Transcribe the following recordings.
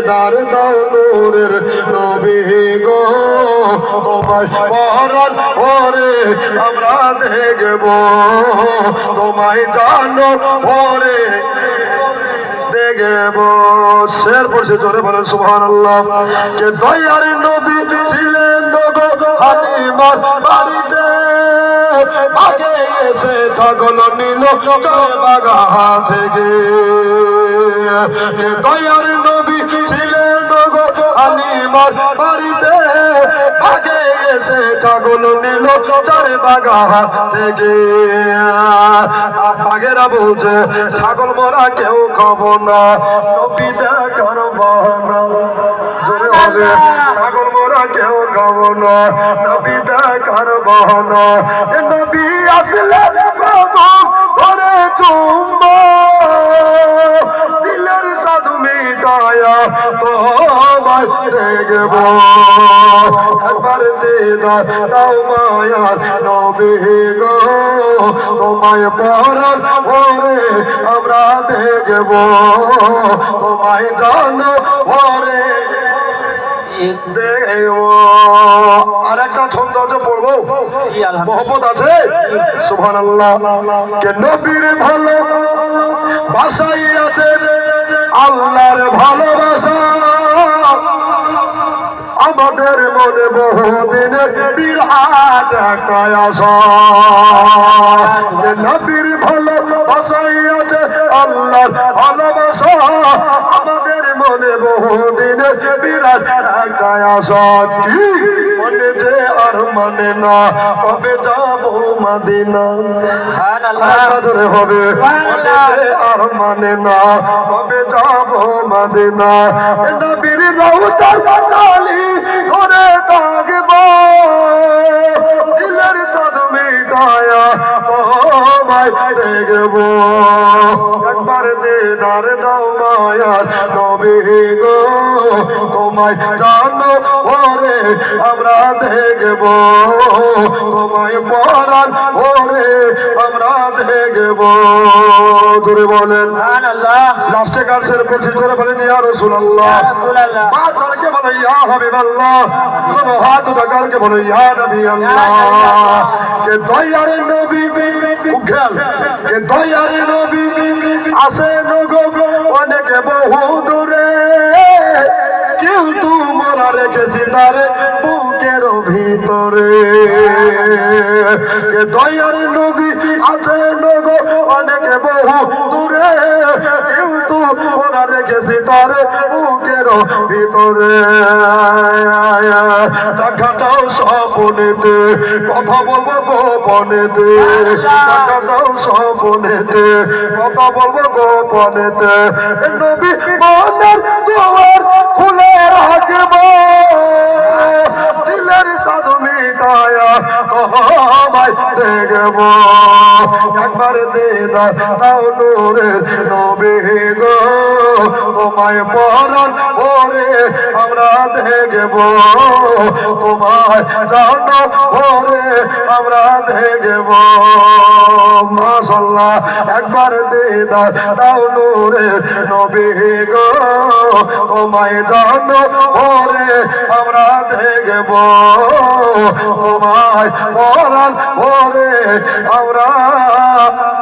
দিদার দাও নূরের নবী গো তোমায় পরাণ ভরে আমরা দেখব তোমায় জানো ভরে দেখব শের পড়ছে জোরে বলেন সুবহানাল্লাহ কে দয়ার নবী ছিলেন গো হালিমার বাড়িতে আগে এসে ছাগল নিল বাগা থেকে কে দয়ার নবী ছিলেন গো হালিমার বাড়িতে আগে এসে ছাগল নিল বাগা থেকে বাঘেরা বলছে ছাগল মরা কেউ খাবো না নবী দেখার বাহানা জোরে হবে ছাগল মরা কেউ খাবো না নবী দেখার বাহানা নবী আসলে ঘরে চুম্বো দিলের সাধু মিটায়া তোমায় দেখব একবার দিদার দাও মায়ার নবী গো তোমায় পরাণ ভরে আমরা দেখব তোমায় জানো ভরে আর একটা ছন্দ আছে পড়বো মোহব্বত আছে সুবহানাল্লাহ কে নবীর ভালো বাসাই আছে আল্লাহর ভালোবাসা আমাদের মনে বহুদিনের বিরাট একটা আশা নবীর ভালোবাসাই আছে আল্লাহর ভালোবাসা আমাদের মনে বহুদিনের বিরাট একটা আশা কি মনে যে আর মানে না কবে যাবো মদিনা ধরে হবে মনে যে আর মানে না কবে যাবো মদিনা নবীর রওজার কালি করে থাকব দিলের সাধু মিটায়া তোমায় দেখব একবার দিদার দাও মায়ার নবী গো তোমায় জানো ভরে আমরা দেখব তোমায় পরাণ ভরে আমরা দেখব জোরে বলেন লাস্টে গান ছেড়ে পড়ছি জোরে বলেন ইয়া রাসূলুল্লাহ মা তারকে বলো ইয়া হাবিবাল্লাহ কোনো হাত উঠাকে বলো ইয়া নবী আল্লাহ কে দয়ার নবী উখেল কে দয়ার নবী আসে নগো অনেকে বহু দূরে কিন্তু মোরা রেখেছি তারে বুকের ভিতরে কে দয়ার নবী আছে নগো অনেকে বহু দূরে কিন্তু মোরা রেখেছি তারে বুকের ভিতরে দেখাটাও স্বপনেতে কথা বলবো গোপনেতে দেখাটাও স্বপনেতে কথা বলবো গোপনেতে নবী মনের দুয়ার খুলে রাখব দিলের সাধু মিটায়া তোমায় দেখব একবার দিদার দাও নূরের নবী গো তোমায় পরাণ ভরে আমরা দেখব তোমায় জানো ভরে আমরা দেখব মাশাআল্লাহ একবার দিদার দাও নূরের নবী গো তোমায় জানো ভরে আমরা দেখব তোমায় পরাণ ভরে আমরা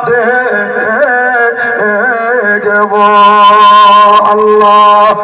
দেখব আল্লাহ